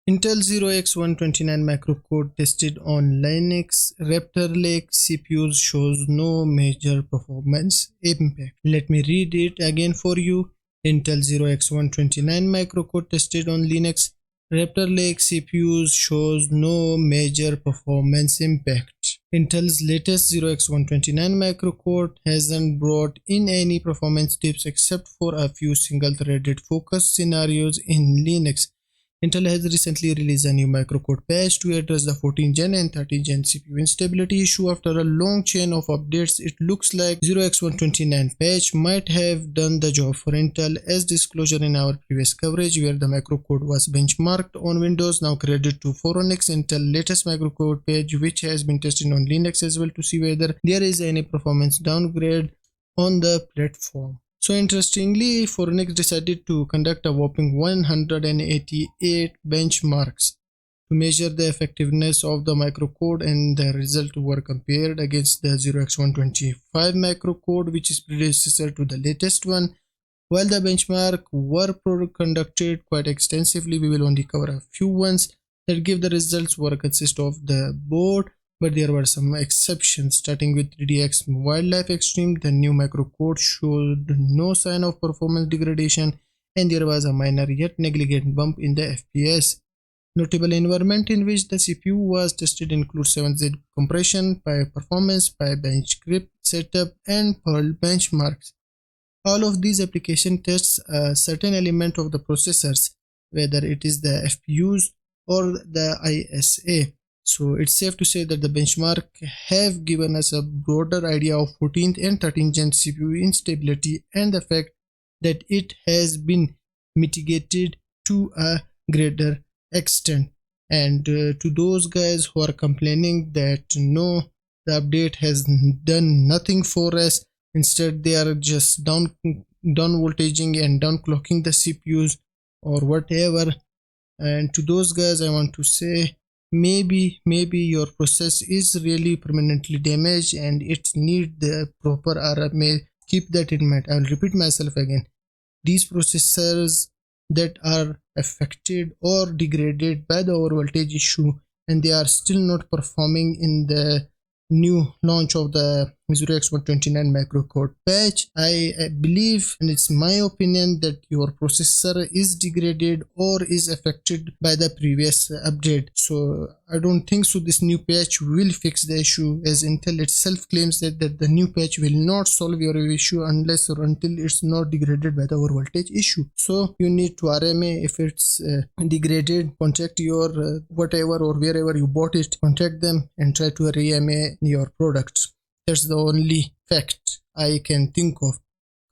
Intel 0x129 microcode tested on Linux. Raptor Lake CPUs shows no major performance impact. Let me read it again for you. Intel 0x129 microcode tested on Linux. Raptor Lake CPUs shows no major performance impact. Intel's latest 0x129 microcode hasn't brought in any performance dips except for a few single-threaded focus scenarios in Linux. Intel has recently released a new microcode patch to address the 14th Gen and 13th Gen CPU instability issue. After a long chain of updates, it looks like 0x129 patch might have done the job for Intel, as disclosure in our previous coverage where the microcode was benchmarked on Windows. Now credit to Phoronix, Intel latest microcode patch, which has been tested on Linux as well to see whether there is any performance downgrade on the platform. So interestingly, Phoronix decided to conduct a whopping 188 benchmarks to measure the effectiveness of the microcode, and the results were compared against the 0x125 microcode, which is predecessor to the latest one. While the benchmarks were conducted quite extensively, we will only cover a few ones that give the results were consist of the board. But there were some exceptions. Starting with 3DX Wildlife Extreme, the new microcode showed no sign of performance degradation, and there was a minor yet negligible bump in the FPS. Notable environment in which the CPU was tested include 7Z compression, PI performance, PI bench grip setup, and Perl benchmarks. All of these application tests a certain element of the processors, whether it is the FPUs or the ISA. So it's safe to say that the benchmark have given us a broader idea of 14th and 13th Gen CPU instability and the fact that it has been mitigated to a greater extent. And to those guys who are complaining that no, the update has done nothing for us, instead they are just down voltaging and down clocking the CPUs or whatever, and to those guys I want to say, maybe your process is really permanently damaged and it needs the proper RMA. Keep that in mind. I will repeat myself again. These processors that are affected or degraded by the overvoltage issue and they are still not performing in the new launch of the 0x129 microcode patch, I believe, and it's my opinion, that your processor is degraded or is affected by the previous update. So I don't think so this new patch will fix the issue, as Intel itself claims that the new patch will not solve your issue unless or until it's not degraded by the overvoltage issue. So you need to RMA. If it's degraded, contact your whatever or wherever you bought it, contact them and try to RMA your product. That's the only fact I can think of,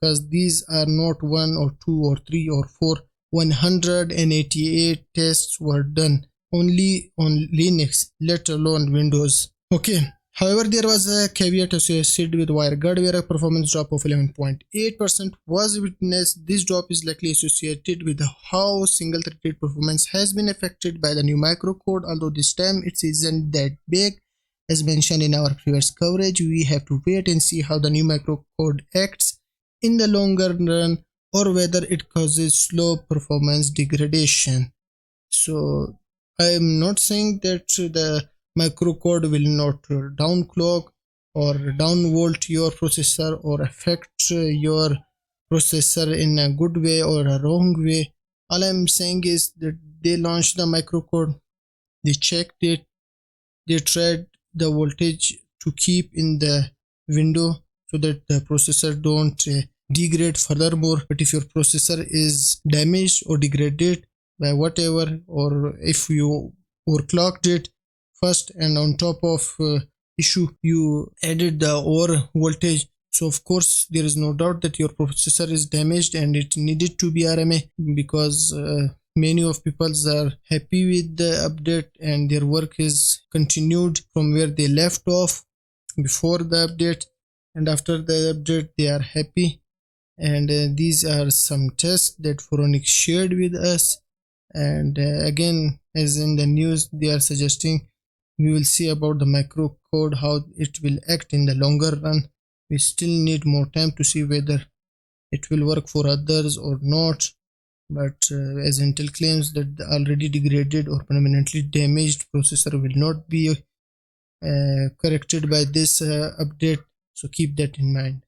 because these are not 1 or 2 or 3 or 4. 188 tests were done only on Linux, let alone Windows. Okay. However, there was a caveat associated with WireGuard where a performance drop of 11.8% was witnessed. This drop is likely associated with how single-threaded performance has been affected by the new microcode, although this time it isn't that big. As mentioned in our previous coverage, we have to wait and see how the new microcode acts in the longer run or whether it causes slow performance degradation. So I am not saying that the microcode will not downclock or downvolt your processor or affect your processor in a good way or a wrong way. All I am saying is that they launched the microcode, they checked it, they tried the voltage to keep in the window so that the processor don't degrade furthermore. But if your processor is damaged or degraded by whatever, or if you overclocked it first and on top of issue you added the over voltage, so of course there is no doubt that your processor is damaged and it needed to be RMA, because many of people are happy with the update and their work is continued from where they left off before the update, and after the update they are happy. And these are some tests that Phoronix shared with us, and again, as in the news, they are suggesting we will see about the microcode, how it will act in the longer run. We still need more time to see whether it will work for others or not. but as Intel claims that the already degraded or permanently damaged processor will not be corrected by this update, so keep that in mind.